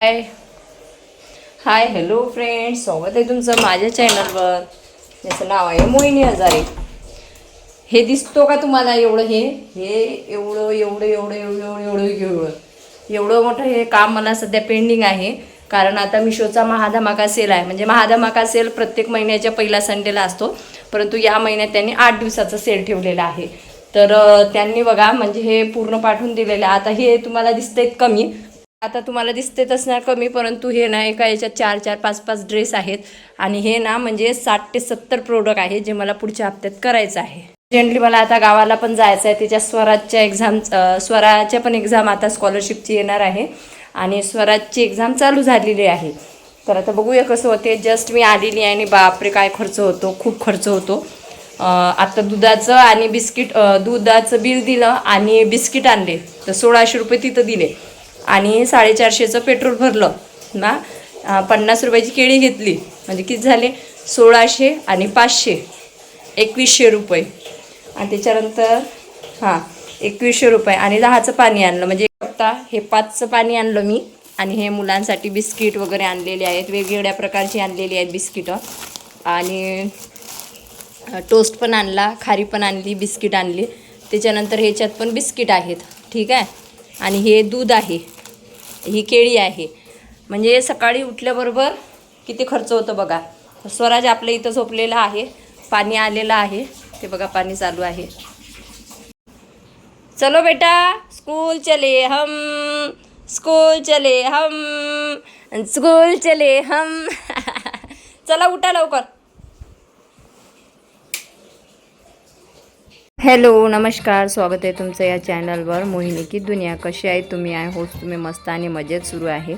हाय hi hello friends, स्वागत आहे तुमचं माझ्या चॅनलवर. याचं नाव आहे मोहिनी हजारे. हे दिसतो का तुम्हाला? एवढं हे हे एवढं एवढं एवढं एवढं एवढं एवढं एवढं एवढं मोठं हे काम मला सध्या पेंडिंग आहे. कारण आता मिशोचा महाधमाका सेल आहे. म्हणजे महाधमाका सेल प्रत्येक महिन्याच्या पहिल्या संडेला असतो, परंतु या महिन्यात त्यांनी 8 दिवसाचा सेल ठेवलेला आहे. तर त्यांनी बघा म्हणजे हे पूर्ण पाठवून दिलेलं आहे. आता हे तुम्हाला दिसतंय कमी, आता तुम्हाला दिसतेच असणार कमी, परंतु हे ना एका याच्यात 4-4, 5-5 ड्रेस आहेत. आणि हे ना म्हणजे 60 ते 70 प्रोडक्ट आहे जे मला पुढच्या हप्त्यात करायचं आहे. अर्जंटली मला आता गावाला पण जायचं आहे. त्याच्या स्वराजच्या एक्झाम, स्वराच्या पण एक्झाम आता स्कॉलरशिपची येणार आहे आणि स्वराजची एक्झाम चालू झालेली आहे. तर आता बघूया कसं होते. जस्ट मी आलेली आहे आणि बापरे काय खर्च होतो, खूप खर्च होतो. आता दुधाचं आणि बिस्किट, दुधाचं बिल दिलं आणि बिस्किट आणले तर 1600 रुपये तिथं दिले आणि 450चं पेट्रोल भरलं ना. 50 रुपयाची केळी घेतली म्हणजे किती झाले? 1600 आणि 500 2100 रुपये. आणि त्याच्यानंतर 2100 रुपये आणि 10चं पाणी आणलं. म्हणजे आता हे 5चं पाणी आणलं मी. आणि हे मुलांसाठी बिस्किट वगैरे आणलेले आहेत, वेगवेगळ्या प्रकारची आणलेली आहेत बिस्किटं. आणि टोस्ट पण आणला, खारी पण आणली, बिस्किट आणली. त्याच्यानंतर ह्याच्यात पण बिस्किट आहेत, ठीक आहे. आणि हे दूध आहे, ही केळी आहे. म्हणजे सकाळी उठल्याबरोबर किती खर्च होतं बघा. स्वराज आपल्या इथं झोपलेला आहे, पाणी आलेलं आहे, ते बघा पाणी चालू आहे. चलो बेटा स्कूल चले हम, स्कूल चले हम, स्कूल चले हम. चला उठा लवकर. हॅलो नमस्कार, स्वागत आहे तुमचं या चॅनलवर मोहिनी की दुनिया. कशी आहे तुम्ही? आहे होस्ट तुम्ही मस्त आणि मजेत सुरू आहे.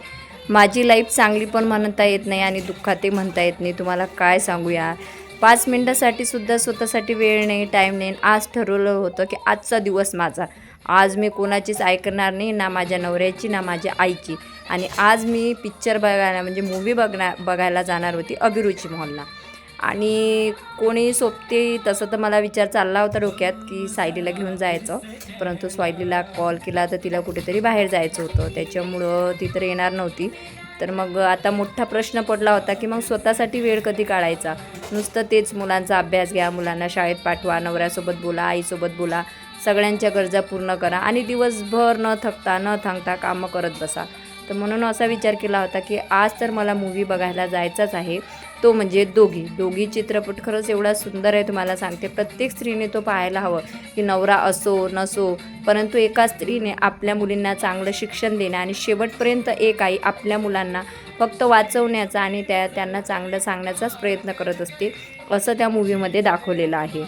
माझी लाईफ चांगली पण म्हणता येत नाही आणि दुःखातही म्हणता येत नाही. तुम्हाला काय सांगूया, 5 मिनटासाठी सुद्धा स्वतःसाठी वेळ नाही, टाईम नाही. आज ठरवलं होतं की आजचा दिवस माझा, आज मी कोणाचीच ऐकणार नाही, ना माझ्या नवऱ्याची ना माझ्या आईची. आणि आज मी पिक्चर बघायला म्हणजे मूवी बघायला जाणार होती अभिरुची मॉलला. आणि कोणी सोबते तसं तर मला विचार चालला होता डोक्यात की सायलीला घेऊन जायचं, परंतु सायलीला कॉल केला तर तिला कुठेतरी बाहेर जायचं होतं, त्याच्यामुळं ती तर येणार नव्हती. तर मग आता मोठा प्रश्न पडला होता की मग स्वतःसाठी वेळ कधी काढायचा. नुसतं तेच मुलांचा अभ्यास घ्या, मुलांना शाळेत पाठवा, नवऱ्यासोबत बोला, आईसोबत बोला, सगळ्यांच्या गरजा पूर्ण करा आणि दिवसभर न थकता न थांबता कामं करत बसा. तर म्हणून असा विचार केला होता की आज तर मला मूवी बघायला जायचाच आहे, तो म्हणजे दोघी चित्रपट. खरंच एवढा सुंदर आहे, तुम्हाला सांगते. प्रत्येक स्त्रीने तो पाहायला हवं की नवरा असो नसो, परंतु एका स्त्रीने आपल्या मुलींना चांगलं शिक्षण देणं आणि शेवटपर्यंत एक आई आपल्या मुलांना फक्त वाचवण्याचा आणि त्यांना चांगलं सांगण्याचाच प्रयत्न करत असते, असं त्या मूवीमध्ये दाखवलेलं आहे.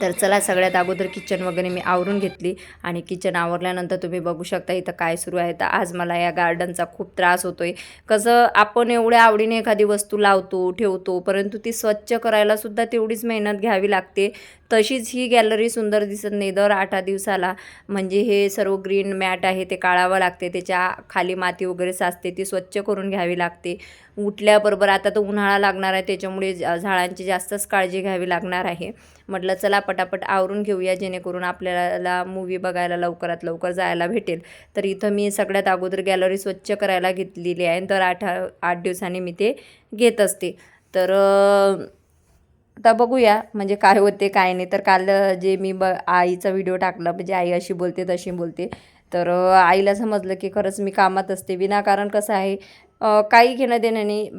तर चला, सगळ्यात अगोदर किचन वगैरे मी आवरून घेतली. आणि किचन आवरल्यानंतर तुम्ही बघू शकता इथं काय सुरू आहे. तर आज मला या गार्डनचा खूप त्रास होतो आहे. कसं आपण एवढ्या आवडीने एखादी वस्तू लावतो ठेवतो, परंतु ती स्वच्छ करायलासुद्धा तेवढीच मेहनत घ्यावी लागते. तशीच ही गॅलरी सुंदर दिसत नाही. दर 8 दिवसाला म्हणजे हे सर्व ग्रीन मॅट आहे ते काढावं लागते, त्याच्या खाली माती वगैरे साचते, ती स्वच्छ करून घ्यावी लागते. उठल्याबरोबर आता तर उन्हाळा लागणार आहे, त्याच्यामुळे झाडांची जास्तच काळजी घ्यावी लागणार आहे. म्हटलं चला पटापट आवरून घेऊया, जेणेकरून आपल्याला मूवी बघायला लवकरात लवकर जायला भेटेल. तर इथं मी सगळ्यात अगोदर गॅलरी स्वच्छ करायला घेतलेली आहे. तर 8 दिवसांनी मी ते घेत असते. तर आता बघूया म्हणजे काय होते काय नाही. तर काल जे मी आईचा व्हिडिओ टाकला, म्हणजे आई अशी बोलते तशी बोलते, तर आईला समजलं की खरंच मी कामात असते. विनाकारण कसं आहे, काही घेणं देणं नाही,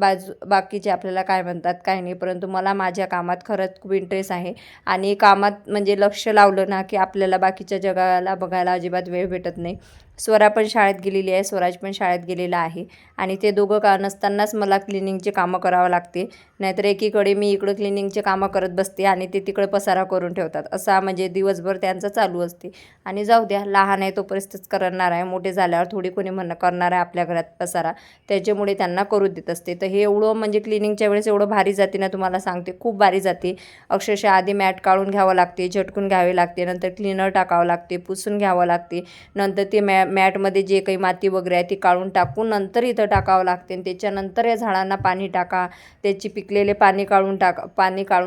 बाकीचे आपल्याला काय म्हणतात काय नाही, परंतु मला माझ्या कामात खरंच खूप इंटरेस्ट आहे. आणि कामात म्हणजे लक्ष लावलं ना की आपल्याला बाकीच्या जगाला बघायला अजिबात वेळ भेटत नाही. स्वरा पण शाळेत गेलेली आहे, स्वराज पण शाळेत गेलेला आहे. आणि ते दोघं का नसतानाच मला क्लिनिंगचे कामं करावं लागते. नाहीतर एकीकडे मी इकडं क्लिनिंगचे कामं करत बसते आणि ते तिकडे पसारा करून ठेवतात. असा म्हणजे दिवसभर त्यांचं चालू असते. आणि जाऊ द्या, लहान आहे तोपर्यंतच करणार आहे, मोठे झाल्यावर थोडी कोणी करणार आहे आपल्या घरात पसारा, त्याच्यामुळे त्यांना करू देत असते. तर हे एवढं म्हणजे क्लिनिंगच्या वेळेस एवढं भारी जाते ना, तुम्हाला सांगते खूप भारी जाते. अक्षरशः आधी मॅट काढून घ्यावं लागते, झटकून घ्यावी लागते, नंतर क्लीनर टाकावं लागते, पुसून घ्यावं लागते, नंतर ते मॅटमध्ये जे काही माती वगैरे आहे ती काढून टाकून नंतर इथं टाकावं लागते आणि त्याच्यानंतर या झाडांना पाणी टाका, त्याची पिकलेले पाणी काढून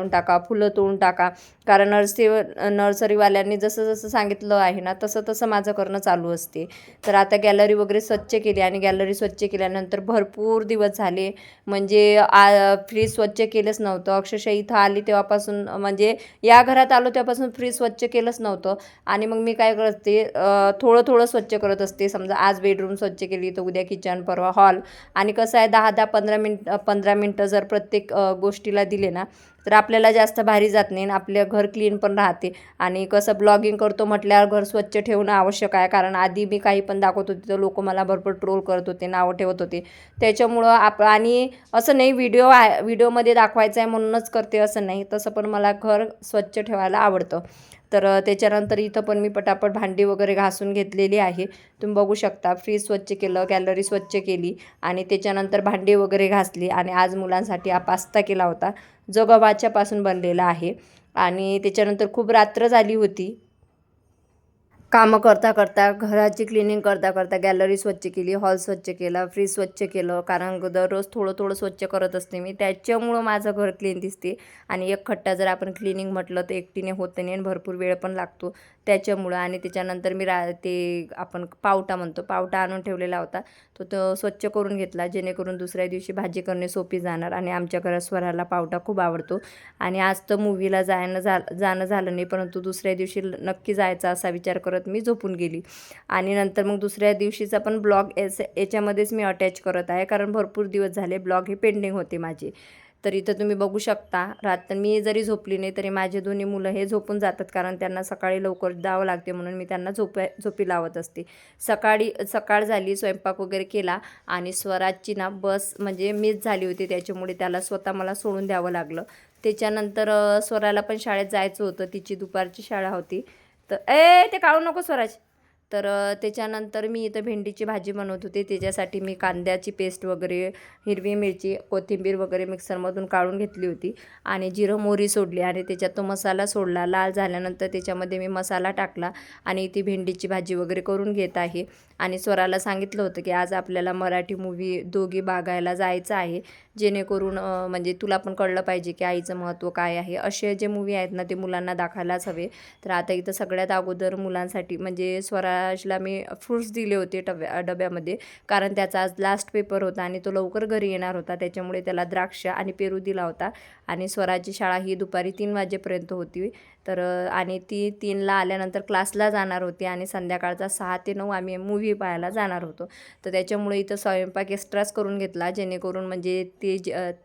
टाका, फुलं तोडून टाका. कारण नर्सरीवाल्यांनी जसं जसं सांगितलं आहे ना तसं तसं माझं करणं चालू असते. तर आता गॅलरी वगैरे स्वच्छ केली आणि गॅलरी स्वच्छ केल्यानंतर भरपूर दिवस झाले, म्हणजे फ्रीज स्वच्छ केलंच नव्हतं. अक्षरशः इथं आली तेव्हापासून, म्हणजे या घरात आलो तेव्हापासून फ्रीज स्वच्छ केलंच नव्हतं. आणि मग मी काय करते, थोडं थोडं स्वच्छ करत असते. समजा आज बेडरूम स्वच्छ केली तर उद्या किचन, परवा हॉल. आणि कसं आहे 10-10 15 मिनटं जर प्रत्येक गोष्टीला दिले ना तर आपल्याला जास्त भारी जात नाही आणि आपलं घर क्लीन पण राहते. आणि कसं ब्लॉगिंग करतो म्हटल्यावर घर स्वच्छ ठेवणं आवश्यक आहे. कारण आधी मी काही पण दाखवत होते तर लोक मला भरपूर ट्रोल करत होते, नावं ठेवत होते. त्याच्यामुळं आणि असं नाही व्हिडिओमध्ये दाखवायचं आहे म्हणूनच करते असं नाही, तसं पण मला घर स्वच्छ ठेवायला आवडतं. तर त्याच्यानंतर इथं पण मी पटापट भांडी वगैरे घासून घेतलेली आहे. तुम्ही बघू शकता, फ्रीज स्वच्छ केलं, गॅलरी स्वच्छ केली आणि त्याच्यानंतर भांडी वगैरे घासली. आणि आज मुलांसाठी हा पास्ता केला होता जो गव्हाच्यापासून बनलेला आहे. आणि त्याच्यानंतर खूप रात्र झाली होती. कामं करता करता, घराची क्लिनिंग करता करता गॅलरी स्वच्छ केली, हॉल स्वच्छ केला, फ्रीज स्वच्छ केलं. कारण दररोज थोडं थोडं स्वच्छ करत असते मी, त्याच्यामुळं माझं घर क्लीन दिसते. आणि एक खट्टा जर आपण क्लिनिंग म्हटलं तर एकटीने होत नाही आणि भरपूर वेळ पण लागतो त्याच्यामुळं. आणि त्याच्यानंतर मी ते आपण पावटा म्हणतो, पावटा आणून ठेवलेला होता, तो स्वच्छ करून घेतला जेणेकरून दुसऱ्या दिवशी भाजी करणे सोपी जाणार. आणि आमच्या घरात स्वराला पावटा खूप आवडतो. आणि आज तर मूव्हीला जाणं झालं नाही, परंतु दुसऱ्या दिवशी नक्की जायचा असा विचार करत मी झोपून गेली. आणि नंतर मग दुसऱ्या दिवशीचा पण ब्लॉग याच्यामध्येच मी अटॅच करत आहे, कारण भरपूर दिवस झाले ब्लॉग हे पेंडिंग होते माझे. तर इथं तुम्ही बघू शकता, रात्र मी जरी झोपली नाही तरी माझे दोन्ही मुलं हे झोपून जातात, कारण त्यांना सकाळी लवकर जावं लागते म्हणून मी त्यांना झोपी लावत असते. सकाळ झाली, स्वयंपाक वगैरे केला आणि स्वराजची ना बस म्हणजे मिस झाली होती, त्याच्यामुळे त्याला स्वतः मला सोडून द्यावं लागलं. त्याच्यानंतर स्वराला पण शाळेत जायचं होतं, तिची दुपारची शाळा होती. तर ते काढू नको स्वराज. तर त्याच्यानंतर मी इथं भेंडीची भाजी बनवत होते. त्याच्यासाठी मी कांद्याची पेस्ट वगैरे, हिरवी मिरची, कोथिंबीर वगैरे मिक्सरमधून काढून घेतली होती आणि जिरं मोहरी सोडली आणि त्याच्यात तो मसाला सोडला. लाल झाल्यानंतर त्याच्यामध्ये मी मसाला टाकला आणि ती भेंडीची भाजी वगैरे करून घेत आहे. आणि स्वराला सांगितलं होतं की आज आपल्याला मराठी मूव्ही दोघी बघायला जायचं आहे, जेणेकरून म्हणजे तुला पण कळलं पाहिजे की आईचं महत्त्व काय आहे. असे जे मूव्ही आहेत ना ते मुलांना दाखवायलाच हवे. तर आता इथं सगळ्यात अगोदर मुलांसाठी म्हणजे स्वराजला मी फ्रूट्स दिले होते डब्यामध्ये, कारण त्याचा आज लास्ट पेपर होता आणि तो लवकर घरी येणार होता, त्याच्यामुळे त्याला द्राक्ष आणि पेरू दिला होता. आणि स्वराची शाळा ही दुपारी 3 वाजेपर्यंत होती. तर आणि ती 3ला आल्यानंतर क्लासला जाणार होती आणि संध्याकाळचा 6 ते 9 आम्ही मूव्ही पाहायला जाणार होतो. तर त्याच्यामुळे इथं स्वयंपाक एक्स्ट्राच करून घेतला, जेणेकरून म्हणजे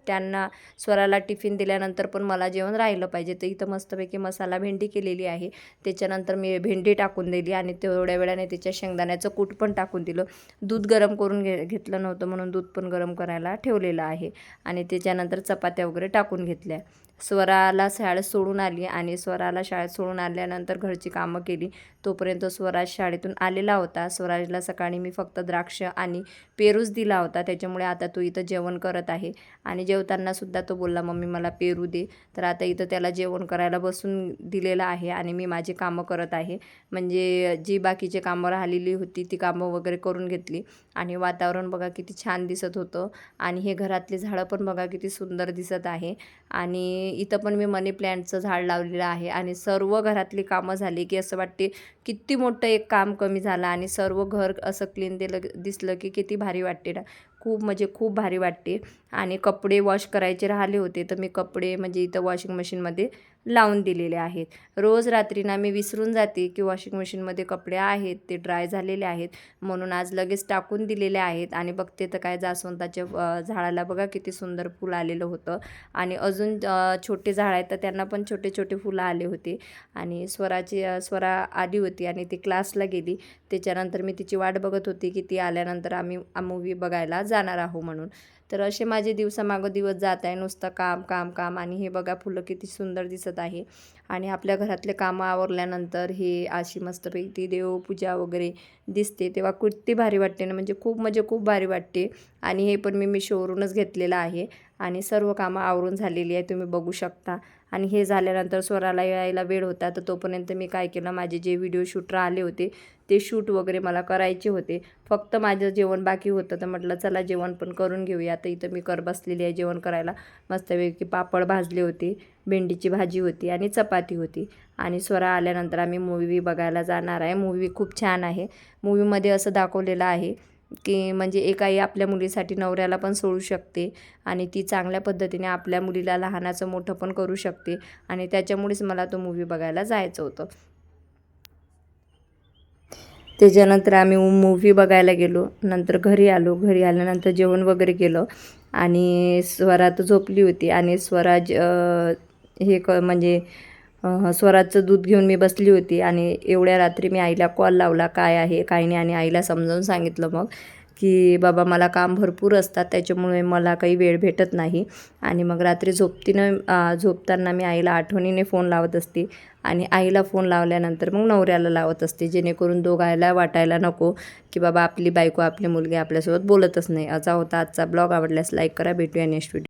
त्यांना स्वराला टिफिन दिल्यानंतर पण मला जेवण राहिलं पाहिजे. तर इथं मस्तपैकी मसाला भेंडी केलेली आहे. त्याच्यानंतर मी भेंडी टाकून दिली आणि तेवढ्या वेळाने त्याच्या शेंगदाण्याचं कूट पण टाकून दिलं. दूध गरम करून घेतलं नव्हतं म्हणून दूध पण गरम करायला ठेवलेलं आहे. आणि त्याच्यानंतर चपात्या वगैरे टाकून घेतल्या. स्वराला शाळेत सोडून आली आणि स्वराला शाळेत सोडून आल्यानंतर घरची कामं केली. तोपर्यंत स्वराज शाळेतून आलेला होता. स्वराजला सकाळी मी फक्त द्राक्ष आणि पेरूच दिला होता, त्याच्यामुळे आता तो इथं जेवण करत आहे. आणि जेवतानासुद्धा तो बोलला, मम्मी मला पेरू दे. तर आता इथं त्याला जेवण करायला बसून दिलेलं आहे आणि मी माझी कामं करत आहे. म्हणजे जी बाकीचे कामं राहिलेली होती ती कामं वगैरे करून घेतली. आणि वातावरण बघा किती छान दिसत होतं. आणि हे घरातले झाडं पण बघा किती सुंदर दिसत आहे. आणि इथं पण मी मनी प्लॅन्टचं झाड लावलेलं आहे. आणि सर्व घरातली कामं झाली की असं वाटते किती मोठं एक काम कमी झालं आणि सर्व घर असं क्लीन दिसलं की किती भारी वाटते ना. खूप म्हणजे खूप भारी वाटते. आणि कपडे वॉश करायचे राहिले होते तर मी कपडे म्हणजे इथं वॉशिंग मशीनमध्ये लावून दिलेले आहेत. रोज रात्री ना मी विसरून जाते की वॉशिंग मशीनमध्ये कपडे आहेत, ते ड्राय झालेले आहेत, म्हणून आज लगेच टाकून दिलेले आहेत. आणि बघते तर काय जास्वंदाच्या झाडाला बघा किती सुंदर फुल आलेलं होतं. आणि अजून छोटे झाड आहेत तर त्यांना पण छोटे छोटे फुलं आले होते. आणि स्वरा आली होती आणि ती क्लासला गेली. त्याच्यानंतर मी तिची वाट बघत होती की ती आल्यानंतर आम्ही मूव्ही बघायला जाणार आहोत म्हणून. तर असे माझे दिवसामागं दिवस जात आहे, नुसतं काम काम काम. आणि हे बघा फुलं किती सुंदर दिसत आहे. आणि आपल्या घरातले कामं आवरल्यानंतर हे अशी मस्तपैकी देवपूजा वगैरे दिसते तेव्हा किती भारी वाटते ना, म्हणजे खूप भारी वाटते. आणि हे पण मी मिशोवरूनच घेतलेलं आहे. आणि सर्व कामं आवरून झालेली आहे, तुम्ही बघू शकता. आणि हे झाल्यानंतर स्वराला यायला वेळ होता, तर तोपर्यंत मी काय केलं, माझे जे व्हिडिओ शूटर आले होते ते शूट वगैरे मला करायचे होते. फक्त माझं जेवण बाकी होतं, तर म्हटलं चला जेवण पण करून घेऊया. आता इथं मी बसलेली आहे जेवण करायला. मस्तपैकी पापड भाजले होते, भेंडीची भाजी होती आणि चपाती होती. आणि स्वरा आल्यानंतर आम्ही मूव्ही बघायला जाणार आहे. मूव्ही खूप छान आहे. मूव्हीमध्ये असं दाखवलेलं आहे की म्हणजे एक आई आपल्या मुलीसाठी नवऱ्याला पण सोडू शकते आणि ती चांगल्या पद्धतीने आपल्या मुलीला लहानाचं मोठं पण करू शकते, आणि त्याच्यामुळेच मला तो मूव्ही बघायला जायचं होतं. त्याच्यानंतर आम्ही मूव्ही बघायला गेलो. नंतर घरी आलो. घरी आल्यानंतर जेवण वगैरे केलं आणि स्वरा तर झोपली होती आणि स्वराज म्हणजे स्वराचं दूध घेऊन मी बसली होती आणि एवढ्या रात्री मी आईला कॉल लावला, काय आहे काय नाही, आणि आईला समजावून सांगितलं मग की बाबा मला काम भरपूर असतात, त्याच्यामुळे मला काही वेळ भेटत नाही. आणि मग रात्री झोपताना मी आईला आठवणीने फोन लावत असते आणि आईला फोन लावल्यानंतर मग नवऱ्याला लावत असते, जेणेकरून दोघायला वाटायला नको की बाबा आपली बायको आपली मुलगी आपल्यासोबत बोलतच नाही. असा होता आजचा ब्लॉग. आवडल्यास लाईक करा. भेटूया नेक्स्ट व्हिडिओ.